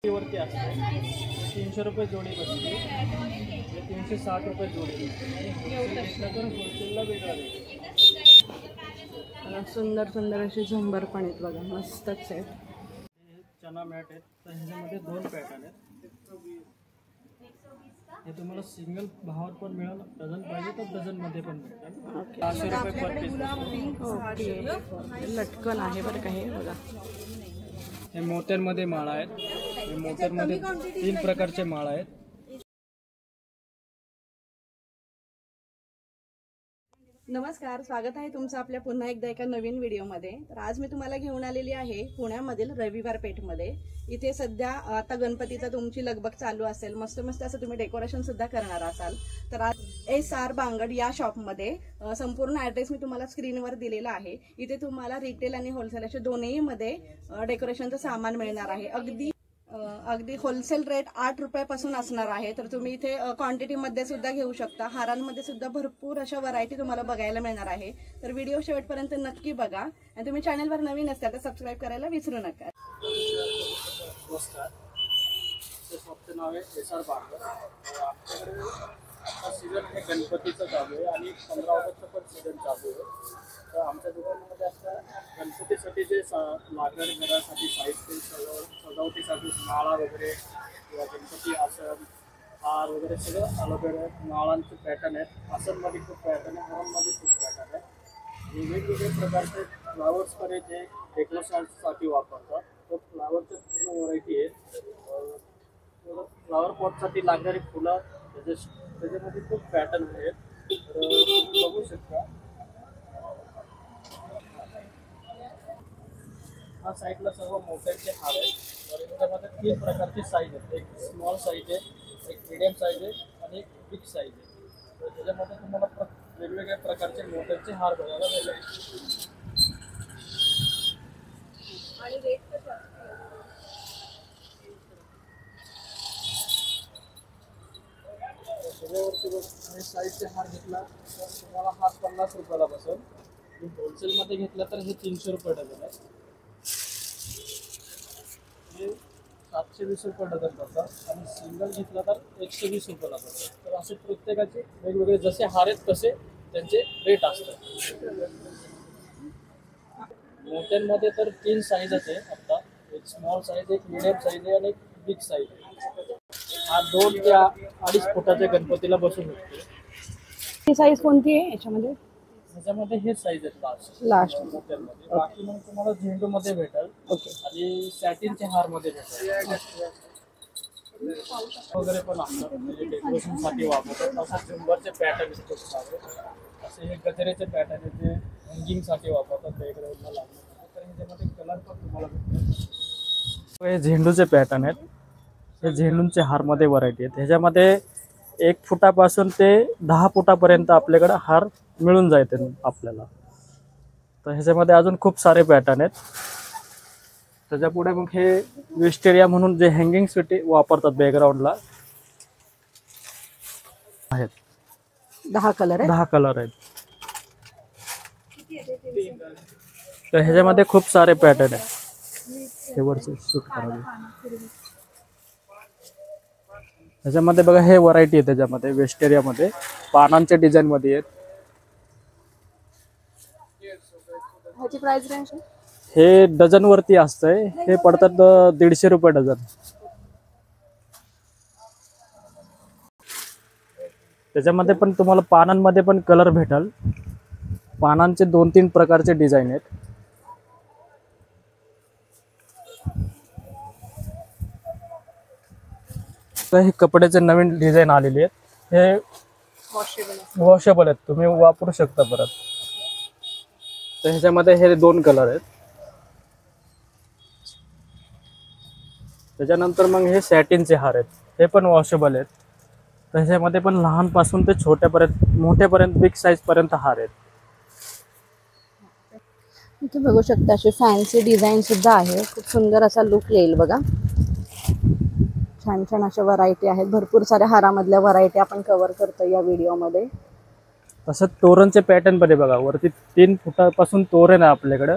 वरती असते 300 रुपये जोडी बसते, 360 रुपये जोडी तर होलसेलला वेगळा रेट। सुंदर सुंदर अशी झंबर पण आहेत बघा, मस्तच आहेत। चना मॅट आहेत, तर ह्याच्यामध्ये 2 पॅटर्न आहेत। हे तुम्हाला सिंगल भावात पण मिळेल, डझन पाहिजे तर डझनमध्ये पण मिळेल। 500 रुपये पर पीस। ओके, लटकन आहे बरं का हे बघा। हे मोत्यांमध्ये माळा आहेत, हे मोत्यांमध्ये 3 प्रकारचे माळा आहेत। नमस्कार, स्वागत आहे तुमचं आपल्या पुन्हा एकदा एका नवीन व्हिडिओमध्ये। तर आज मी तुम्हाला घेऊन आलेली आहे पुण्यामधील रविवार पेठमध्ये। इथे सध्या आता गणपतीचा तुमची लगबग चालू असेल, मस्त मस्त असं तुम्ही डेकोरेशन सुद्धा करणार असाल तर आज SR बांगड या शॉपमध्ये संपूर्ण ॲड्रेस मी तुम्हाला स्क्रीनवर दिलेला आहे। इथे तुम्हाला रिटेल आणि होलसेल असे दोन्ही मध्ये डेकोरेशनचं सामान मिळणार आहे। अगदी होलसेल रेट 8 रुपयापासून असणार आहे। तर तुम्ही इथे क्वांटिटी मध्ये सुद्धा घेऊ शकता। हारांमध्ये सुद्धा भरपूर अशा व्हरायटी तुम्हाला बघायला मिळणार आहे। तर व्हिडिओ शेवटपर्यंत नक्की बघा आणि तुम्ही चॅनलवर नवीन असाल तर सबस्क्राइब करायला विसरू नका। नमस्कार, शॉपचं नाव आहे SR बांगड। आपल्याकडे आता सीझन हे गणपतीचं चालू आहे आणि 15 ऑगस्टचं पण सीझन चालू आहे। तर आमच्या दुकानामध्ये आता गणपतीसाठी जे लागणारे घरासाठी साहित्य, सजावटीसाठी माळा वगैरे किंवा गणपती आसन, हार वगैरे सगळं अवेलेबल आहे। माळांचे पॅटर्न आहेत, आसनमध्ये खूप पॅटर्न आहे, हारांमध्ये खूप पॅटर्न आहे आणि वेगवेगळे प्रकारचे फ्लावर्स पण आहे जे डेकोरेशनसाठी वापरतात। तर फ्लावरचे पूर्ण व्हरायटी आहे। फ्लावर पॉटसाठी लागणारी फुलं त्याच्यामध्ये खूप पॅटर्न आहेत, तर बघू शकता। हा साईडला सर्व मोत्यांचे हार आहेत। तर याच्यामध्ये 3 प्रकारची साईज आहेत, एक स्मॉल साईज आहे, एक मीडियम साईज आहे आणि एक बिग साईज आहे। तर त्याच्यामध्ये तुम्हाला वेगवेगळ्या प्रकारचे मोत्यांचे हार बघायला मिळेल। आणि रेट कसा आणि साईजचे हार घेतला तर तुम्हाला हा 50 रुपयाला बसेल। होलसेलमध्ये घेतला तर हे 300 रुपये डझन आहे। हे 720 रुपये डझन पडतात आणि सिंगल घेतला तर 120 रुपयाला पडतात। तर असे प्रत्येकाचे वेगवेगळे जसे हार आहेत तसे त्यांचे रेट असतात। मोत्यांमध्ये तर 3 साईजच आहे आता, एक स्मॉल साईज, एक मिडियम साईज आहे आणि एक बिग साईज आहे। हा 2 ते 2.5 फुटाच्या गणपतीला बसू शकतो। ही साईज कोणती आहे याच्यामध्ये? ह्याच्यामध्ये हे साईज आहेत लास्ट मोत्यांमध्ये। बाकी मग तुम्हाला झेंडू मध्ये भेटेल आणि सॅटिनचे हार मध्ये भेटेल वगैरे पण असतात, म्हणजे डेकोरेशनसाठी वापरतात। असं झुंबरचे पॅटर्न खूप सारे, असे हे गजरेचे पॅटर्न आहे जे हँगिंगसाठी वापरतात, बॅकग्राऊंडला लागतात। तर ह्याच्यामध्ये कलर पण तुम्हाला भेटतात। हे झेंडूचे पॅटर्न आहेत, हे झेंडूंचे हारमध्ये व्हरायटी आहेत। ह्याच्यामध्ये 1 फुटापासून ते 10 फुटापर्यंत आपल्याकडे हार मिळून जायचे आपल्याला। तर ह्याच्यामध्ये अजून खूप सारे पॅटर्न आहेत। त्याच्यापुढे मग हे विस्टेरिया म्हणून जे हँगिंगसाठी वापरतात बॅकग्राऊंडला आहेत। 10 कलर आहे, 10 कलर आहेत। तर ह्याच्यामध्ये खूप सारे पॅटर्न आहेत। हे वरचे शूट करावे, त्याच्यामध्ये बघा हे व्हरायटी आहे। त्याच्यामध्ये वेस्टेरियामध्ये पानांच्या डिझाईन मध्ये आहेत। ह्याची प्राइस रेंज हे डझन वरती असतंय, हे पडतात 150 रुपये डझन। त्याच्यामध्ये पण तुम्हाला पानांमध्ये पण कलर भेटल। पानांचे 2-3 प्रकारचे डिझाईन आहेत। तर हे कपड्याचे नवीन डिझाईन आलेले आहेत, हे वॉशेबल आहेत, तुम्ही वापरू शकता परत। तर ह्याच्यामध्ये हे 2 कलर आहेत। त्याच्यानंतर मग हे सॅटिनचे हार आहेत, हे पण वॉशेबल आहेत। तर ह्याच्यामध्ये पण लहानपासून ते छोट्यापर्यंत मोठ्यापर्यंत बिग साईज पर्यंत हार आहेत। इथे बघू शकता अशी फॅन्सी डिझाईन सुद्धा आहे, खूप सुंदर असा लुक येईल बघा। छान छान अशा व्हरायटी आहेत, भरपूर साऱ्या हारामधल्या व्हरायटी आपण कव्हर करतो या व्हिडिओमध्ये। तसंच तोरणचे पॅटर्न पण आहे बघा, वरती 3 फुटापासून तोरण आहे आपल्याकडे,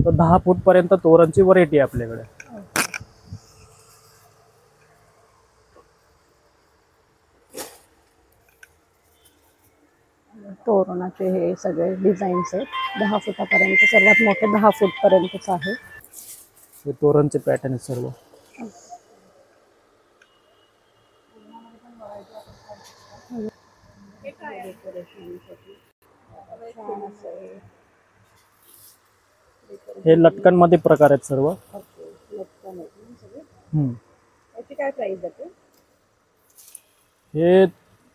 तर 10 फूट पर्यंत तोरणची व्हरायटी आहे आपल्याकडे। तोरणाचे हे सगळे डिझाईन्स आहेत 10 फुटापर्यंत, सर्वात मोठे 10 फूटपर्यंतच आहे. हे तोरणचे पॅटर्न आहेत सर्व. हे लटकन मध्ये प्रकार आहेत सर्व. याची काय प्राइस आहे? हे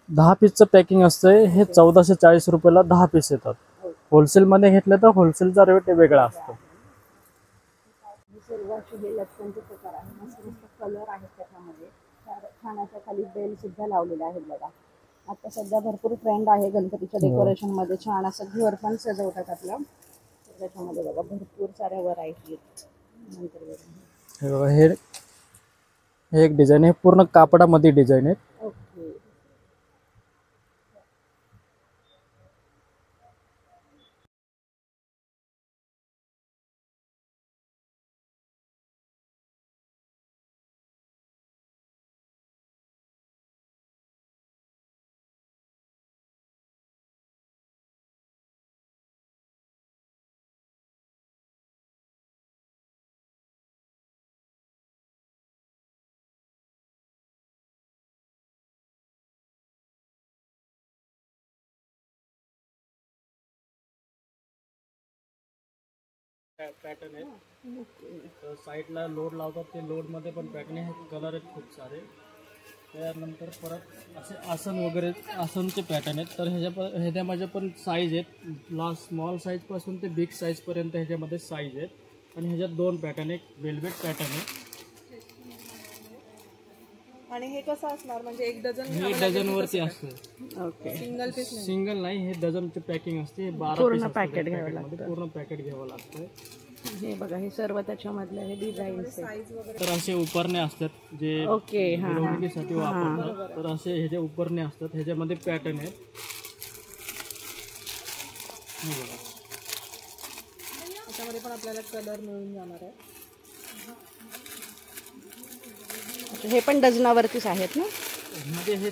10 पीसचं पॅकिंग असतंय. हे 1440 रुपयाला 10 पीस येतात. होलसेलमध्ये घेतलं तर होलसेलचा रेट वेगळा असतो. सर्व असे हे लटकनचे प्रकार आहे. मस्त मस्त कलर आहेत त्याच्यामध्ये. छान अशा खाली बेल सुद्धा लावलेले आहेत बघा. आता सध्या भरपूर ट्रेंड आहे गणपतीच्या डेकोरेशन मध्ये. छान असं घर पण सजवतात आपलं. त्याच्यामध्ये बघा भरपूर साऱ्या व्हरायटी आहेत. हे बघा, हे एक डिझाईन आहे. पूर्ण कापडामध्ये डिझाईन आहे. ओके. पॅटर्न आहे. साईडला लोड लावतात, ते लोड मध्ये पण पॅटर्न आहे. कलर आहेत खूप सारे. त्यानंतर परत असे आसन वगैरे, आसनचे पॅटर्न आहेत. तर ह्याच्यामध्ये पण साईज आहेत. स्मॉल साईज पासून ते बिग साईज पर्यंत ह्याच्यामध्ये साईज आहेत. आणि ह्याच्यात 2 पॅटर्न आहे. वेल्वेट पॅटर्न आहे. आणि हे कसं असणार, म्हणजे एक डझन? हे डझन वरती असतं. ओके. सिंगल पीस सिंगल नाही, हे डझनचे पॅकिंग असते. 12 पूर्ण पीस पॅकेट घ्यावं लागतं. पूर्ण पॅकेट घ्यावं लागतं. हे बघा, हे सर्व त्याच्यामधले हे डिझाईन्स आहेत. तर असे उपरणे असतात जे ओके. हा हा. मिरवणुकीसाठी वापरतात. तर असे ह्याचे उपरणे असतात. ह्याच्यामध्ये पॅटर्न आहेत. हे बघा, त्याच्यामध्ये पण आपल्याला कलर मिळून जाणार आहे. हे पण डझनावरतीच आहेत ना? ह्यामध्ये हे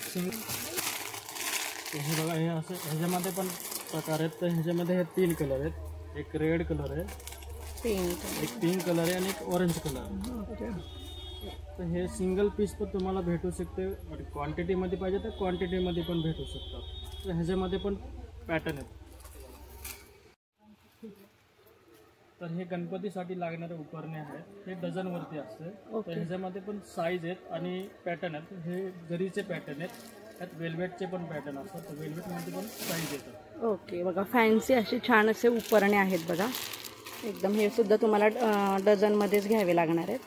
हे बघा, हे असं ह्याच्यामध्ये पण प्रकार आहेत. तर ह्याच्यामध्ये हे 3 कलर आहेत. एक रेड कलर आहे, एक पिंक कलर आहे आणि एक ऑरेंज कलर आहे. तर हे सिंगल पीस पण तुम्हाला भेटू शकते. क्वांटिटीमध्ये पाहिजे तर क्वांटिटीमध्ये पण भेटू शकतात. तर ह्याच्यामध्ये पण पॅटर्न आहेत. तर हे गणपतीसाठी लागणारे उपकरणे आहेत. हे डझनवरती असते. तर ह्याच्यामध्ये पण साईज आहेत आणि पॅटर्न आहेत. हे जरीचे पॅटर्न आहेत. त्यात वेल्वेटचे पण पॅटर्न असतात. तर वेल्वेटमध्ये पण साईज येतात. ओके. बघा, फॅन्सी असे छान असे उपकरणे आहेत बघा एकदम. हे सुद्धा तुम्हाला डझनमध्येच घ्यावे लागणार आहेत.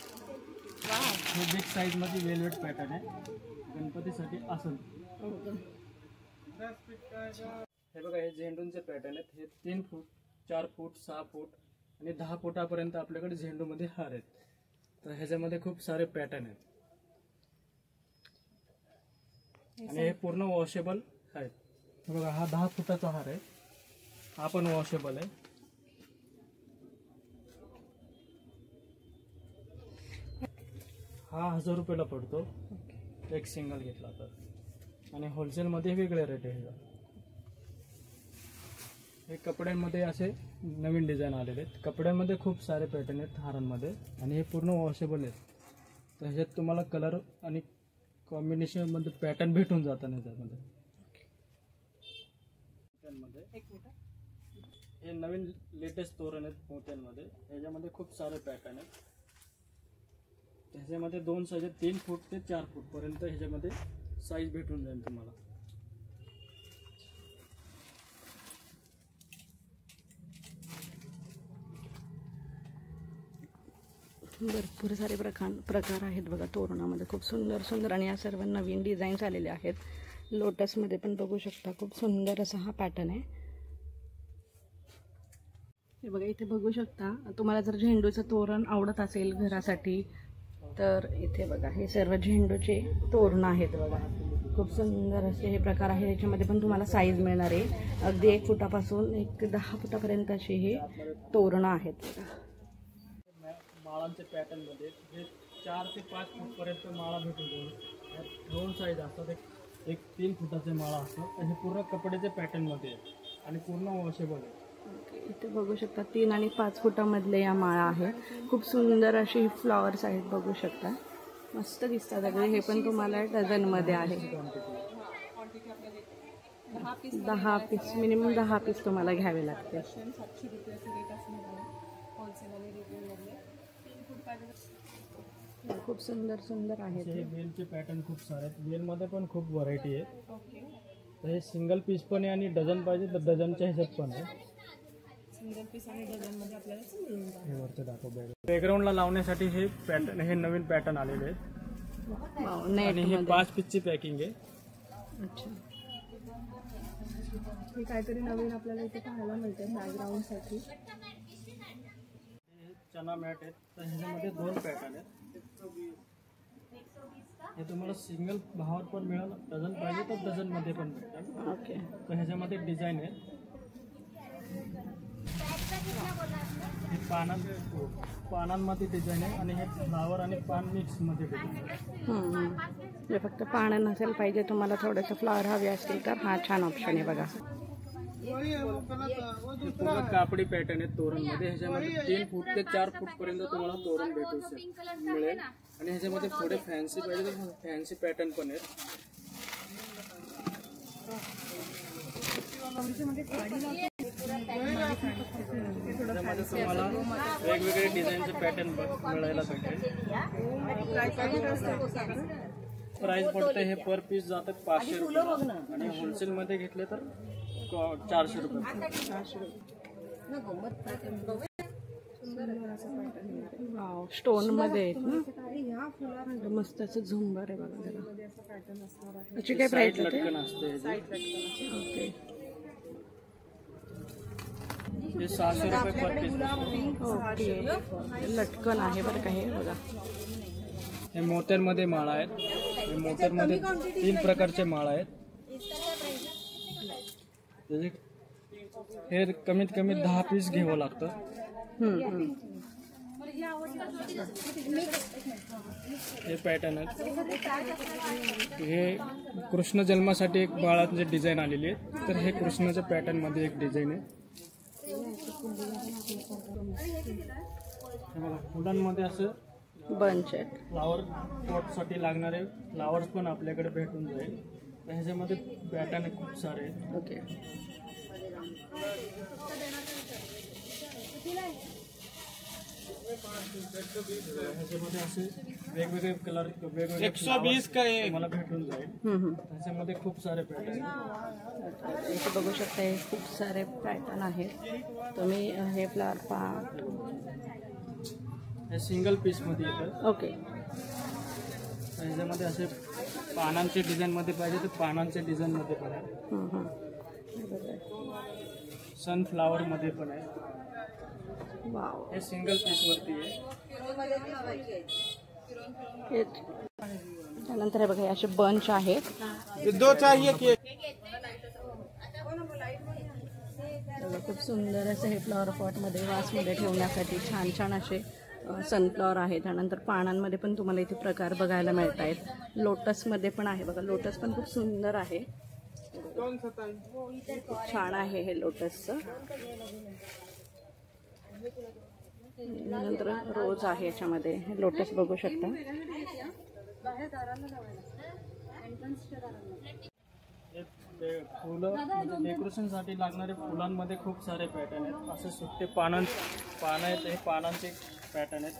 हे बिग साईजमध्ये वेल्वेट पॅटर्न आहे. गणपतीसाठी आसन. हे बघा, हे झेंडूंचे पॅटर्न आहेत. हे 3 फूट, 4 फूट, 6 फूट आणि 10 फुटापर्यंत आपल्याकडे झेंडूमध्ये हार आहेत. तर ह्याच्यामध्ये खूप सारे पॅटर्न आहेत. आणि हे पूर्ण वॉशेबल आहेत. हे बघा, हा 10 फुटाचा हार आहे. हा पण वॉशेबल आहे. हा 1000 रुपयाला पडतो एक सिंगल घेतला तर. आणि होलसेलमध्ये वेगळे रेट आहे. हे कपड्यांमध्ये असे नवीन डिझाईन आलेले आहेत. कपड्यांमध्ये खूप सारे पॅटर्न आहेत हारांमध्ये. आणि हे पूर्ण वॉशेबल आहेत. तर ह्याच्यात तुम्हाला कलर आणि कॉम्बिनेशनमध्ये पॅटर्न भेटून जातात. ह्याच्यामध्ये हे नवीन लेटेस्ट तोरण आहेत मोत्यांमध्ये. ह्याच्यामध्ये खूप सारे पॅटर्न आहेत. ह्याच्यामध्ये 2 साईज आहेत. 3 फूट ते 4 फूट पर्यंत ह्याच्यामध्ये साईज भेटून जाईल तुम्हाला. भरपूर सारे प्रकार आहेत बघा तोरणामध्ये. खूप सुंदर सुंदर. आणि या सर्व नवीन डिझाईन्स आलेले आहेत. लोटसमध्ये पण बघू शकता. खूप सुंदर असा हा पॅटर्न आहे. हे बघा, इथे बघू शकता. तुम्हाला जर झेंडूचं तोरण आवडत असेल घरासाठी तर इथे बघा, हे सर्व झेंडूचे तोरण आहेत बघा. खूप सुंदर असे हे प्रकार आहे. याच्यामध्ये पण तुम्हाला साईज मिळणार आहे. अगदी 1 फुटापासून 10 फुटापर्यंत असे हे तोरणं आहेत. माळांचे पॅटर्न मध्ये हे 4 ते 5 फूट पर्यंत माळा भेटून जाईल. 2 साईज असतात. एक एक 3 फुटाचे माळा असतात. हे पूर्ण कपड्याचे पॅटर्नमध्ये आहे आणि पूर्ण वॉशेबल आहे. इथे बघू शकता 3 आणि 5 फुटामधले या माळा आहे. खूप सुंदर अशी फ्लॉवर्स आहेत बघू शकता. मस्त दिसतात सगळे. हे पण तुम्हाला डझनमध्ये आहे. 10 पीस मिनिमम 10 पीस तुम्हाला घ्यावे लागते. 700 रुपयाचे रेट असणार होलसेल रिटेलमधले. खूप सुंदर सुंदर आहेत. हे वेलचे पॅटर्न खूप सारे आहेत. वेलमध्ये पण खूप व्हरायटी आहे. तर हे सिंगल पीस पण आहे आणि डझन पाहिजे तर डझनच्या ह्याच्यात पण आहे. सिंगल पीस आणि डझनमध्ये आपल्याला मिळून जाईल. हे वरचं दाखव बॅकग्राऊंडला लावण्यासाठी हे पॅटर्न, हे नवीन पॅटर्न आलेले आहेत आणि हे 5 पीसची पॅकिंग आहे. अच्छा, हे काहीतरी नवीन आपल्याला इथे पाहायला मिळते बॅकग्राऊंडसाठी. हे चना मॅट आहेत. तर ह्याच्यामध्ये 2 पॅटर्न आहेत. हे तुम्हाला सिंगल भावात पण मिळेल, डझन पाहिजे तर डझनमध्ये पण मिळतात. ओके. तर ह्याच्यामध्ये डिझाईन आहे. हे पानांमध्ये डिझाईन आहे आणि हे फ्लावर आणि पान मिक्समध्ये डिझाईन आहे. हे फक्त पानं नसेल पाहिजे तुम्हाला, थोडंसं फ्लॉवर हवे असतील तर हा छान ऑप्शन आहे बघा. हे पूर्ण कापडी पॅटर्न आहे तोरणमध्ये. ह्याच्यामध्ये 3 फूट ते 4 फूट पर्यंत तुम्हाला तोरण मिळेल आणि ह्याच्यामध्ये थोडे फॅन्सी पाहिजे तर फॅन्सी पॅटर्न पण आहेत. त्यामध्ये तुम्हाला वेगवेगळे डिझाईनचे पॅटर्न मिळायला भेटेल. प्राइस पडते हे पर पीस जातात 500 रुपये आणि होलसेलमध्ये घेतले तर 400 रुपये. स्टोन मध्ये आहेत ना, मस्त असं झुंबर आहे बघा त्याला. याची काय प्राइस आहे? लटकन असते ओके. हे 600 रुपये पर पीस. ओके, लटकन आहे बरं का हे बघा. हे मोत्यांमध्ये माळा आहेत. हे मोत्यांमध्ये 3 प्रकारचे माळा आहेत. हे कमीत कमी 10 पीस घ्यावं लागतं. हे पॅटर्न आहेत. हे कृष्ण जन्मासाठी एक बाळाचे डिझाईन आलेली आहे. तर हे कृष्णाच्या पॅटर्न मध्ये एक डिझाईन आहे. हे बघा, फुलांमध्ये असं बंच आहेत. फ्लावर पॉटसाठी लागणारे फ्लावर्स पण आपल्याकडे भेटून जाईल. तर ह्याच्यामध्ये पॅटर्न खूप सारे आहेत. ओके. ह्याच्यामध्ये असे वेगवेगळे कलर, वेगवेगळे 120 मला भेटून जाईल. ह्याच्यामध्ये खूप सारे पॅटर्न इथे बघू शकता. हे खूप सारे पॅटर्न आहेत. तुम्ही हे फ्लावर पार्ट हे सिंगल पीस मध्ये येतं. ओके. ह्याच्यामध्ये असे पानांचे डिझाईन मध्ये पाहिजे तर पानांचे डिझाईन मध्ये पण आहे. सनफ्लावर मध्ये पण आहे. वाव. हे सिंगल पीस वरती आहे. त्यानंतर हे बघा, हे असे बंच आहेत. खूप सुंदर असं हे फ्लॉवर पॉट मध्ये वासमध्ये ठेवण्यासाठी छान छान असे सनफ्लॉवर आहे. त्यानंतर पानांमध्ये पण तुम्हाला इथे प्रकार बघायला मिळत आहेत. लोटसमध्ये पण आहे बघा. लोटस पण खूप सुंदर आहे. छान आहे हे लोटसचं. नंतर रोज आहे याच्यामध्ये. लोटस बघू शकता. फुलं म्हणजे डेकोरेशनसाठी लागणारे फुलांमध्ये खूप सारे पॅटर्न आहेत. असे सुट्टे पानं आहेत. हे पानांचे पॅटर्न आहेत.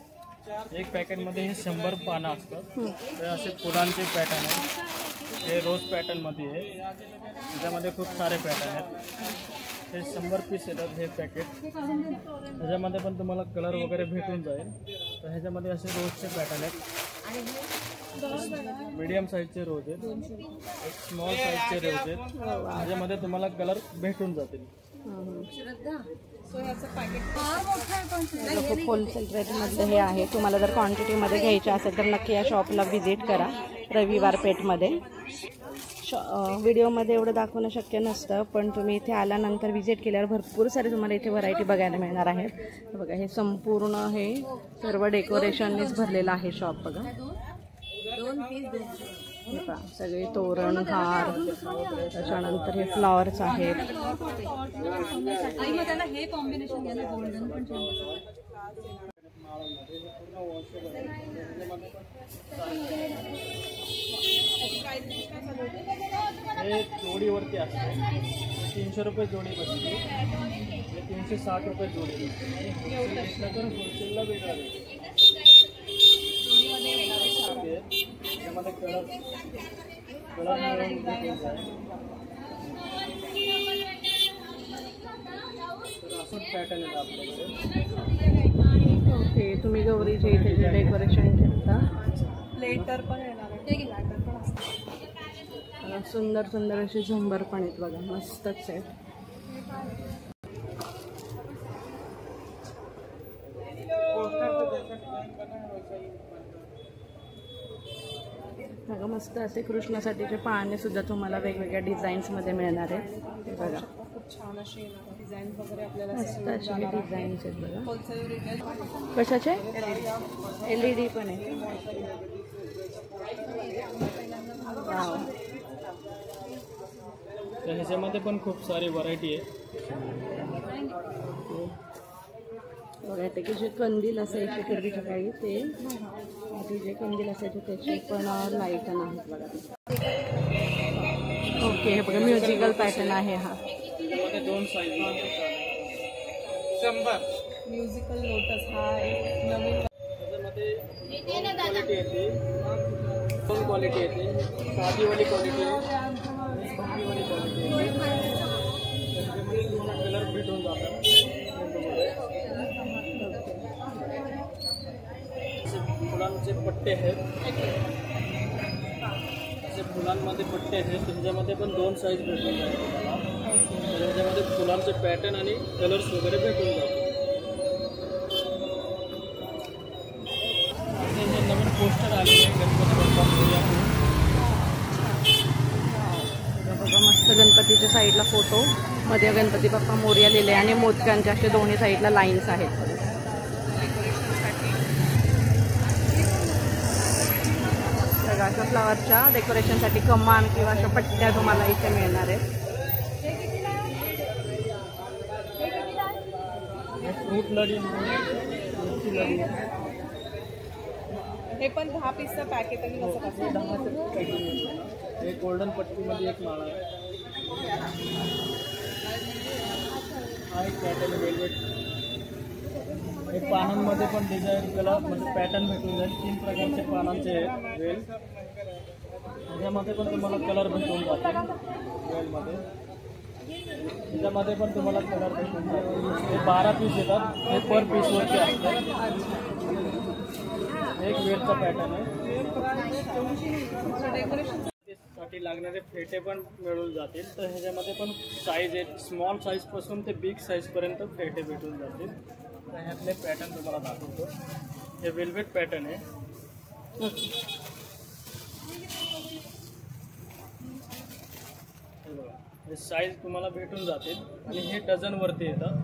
एक पॅकेटमध्ये हे 100 पानं असतात. हे असे फुलांचे पॅटर्न आहेत. हे रोज पॅटर्नमध्ये आहे. त्याच्यामध्ये खूप सारे पॅटर्न आहेत. हे 100 पीस येतात हे पॅकेट. ह्याच्यामध्ये पण तुम्हाला कलर वगैरे भेटून जाईल. तर ह्याच्यामध्ये असे रोजचे पॅटर्न आहेत. मीडियम साईजचे रोज आहेत. एक स्मॉल साईजचे रोज आहेत. ह्याच्यामध्ये तुम्हाला कलर भेटून जातील. खूप होलसेल रेटमधलं हे आहे. तुम्हाला जर क्वांटिटीमध्ये घ्यायचे असेल तर नक्की या शॉपला व्हिजिट करा. रविवार पेठमध्ये. व्हिडिओमध्ये एवढं दाखवणं शक्य नसतं, पण तुम्ही इथे आल्यानंतर व्हिजिट केल्यावर भरपूर सारे तुम्हाला इथे व्हरायटी बघायला मिळणार आहेत. बघा, हे संपूर्ण हे सर्व डेकोरेशननेच भरलेलं आहे शॉप बघा. 2 पीस हे पहा सगळे तोरण हार, त्याच्यानंतर हे फ्लॉवर्स आहेत. आई मग त्याला हे कॉम्बिनेशन घ्या ना, गोल्डन पण छान दिसतं. हे जोडीवरती असते. 300 रुपये जोडी बसते, 360 रुपये जोडी बसते. तर होलसेलला वेगळा भेटते. त्यामध्ये कलर मिळून भेटून जाईल. तर असंच पॅटर्न येतं आपल्याकडे. ओके, तुम्ही गौरीच्या इथे जे डेकोरेशन करता, लेटर पण येणार आहे, लेटर पण असतं. सुंदर सुंदर असे झंबर पण आहेत बघा, मस्तच आहेत. बघा मस्त असे कृष्णासाठीचे पाळणे सुद्धा तुम्हाला वेगवेगळ्या डिझाईन्समध्ये मिळणार आहेत. हे बघा खूप छान असे डिझाईन वगैरे आपल्याला मस्त असे डिझाईन्स आहेत बघा. होलसेल रिटेल कशाचे? LED पण आहे. वाव. तर ह्याच्यामध्ये पण खूप सारी व्हरायटी आहे. बघा ते जे कंदील असायचे पूर्वीच्या काळी, ते आधी जे कंदील असायचे त्याचे पण लाईट आहेत बघा. ओके, हे बघा म्युझिकल पॅटर्न आहे हा. त्यामध्ये 2 साईज म्युझिकल लोटस हा एक नवीन. त्याच्यामध्ये 2 क्वालिटी येते. 2 क्वालिटी येते. साधीवाली क्वालिटी आहे आणि भारीवाली क्वालिटी आहे. त्याच्यामध्ये तुम्हाला कलर भेटून जातात. फुलांचे पट्टे आहेत. असे फुलांमध्ये पट्टे आहेत. त्याच्यामध्ये पण 2 साईज भेटून जातात तुम्हाला. त्याच्यामध्ये फुलांचे पॅटर्न आणि कलर्स वगैरे भेटून जातात. हे नवीन पोस्टर आलेले आहे गणपती बाप्पा मोरया. बघा मस्त गणपतीच्या साईडला फोटो मध्ये गणपती बाप्पा मोरया लिहिले आणि मोदकांच्या असे दोन्ही साईडला लाईन्स आहेत. बघा अशा फ्लावरच्या डेकोरेशनसाठी कमान किंवा अशा पट्ट्या तुम्हाला इथे मिळणार आहेत. फ्रूट लडी, लडी हे पण 10 पीसचं पॅकेट आहे. कसं कसं 10 पॅकिंग. एक गोल्डन पट्टीमध्ये एक माळा आहे. हा एक पॅटर्न वेलवेट. हे पानांमध्ये पण डिझाईन कलर म्हणजे पॅटर्न भेटून जाईल. 3 प्रकारचे पानांचे वेल. त्याच्यामध्ये पण तुम्हाला कलर भेटून जातील. वेलमध्ये त्याच्यामध्ये पण तुम्हाला कलर भेटून जातील. हे 12 पीस येतात. हे पर पीसवरती असतात. एक वेलचा पॅटर्न आहे. साठी लागणारे फेटे पण मिळून जातील. तर ह्याच्यामध्ये पण साईज आहेत. स्मॉल साईजपासून ते बिग साईजपर्यंत फेटे भेटून जातील. तर ह्यातले पॅटर्न तुम्हाला दाखवतो. हे वेल्वेट पॅटर्न आहे. हे बघा, हे साईज तुम्हाला भेटून जातील आणि हे डझनवरती येतं.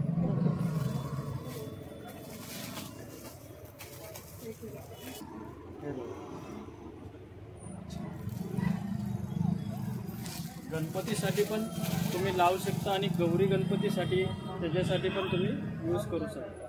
गणपतीसाठी पण तुम्ही लावू शकता आणि गौरी गणपतीसाठी त्याच्यासाठी पण तुम्ही यूज करू शकता.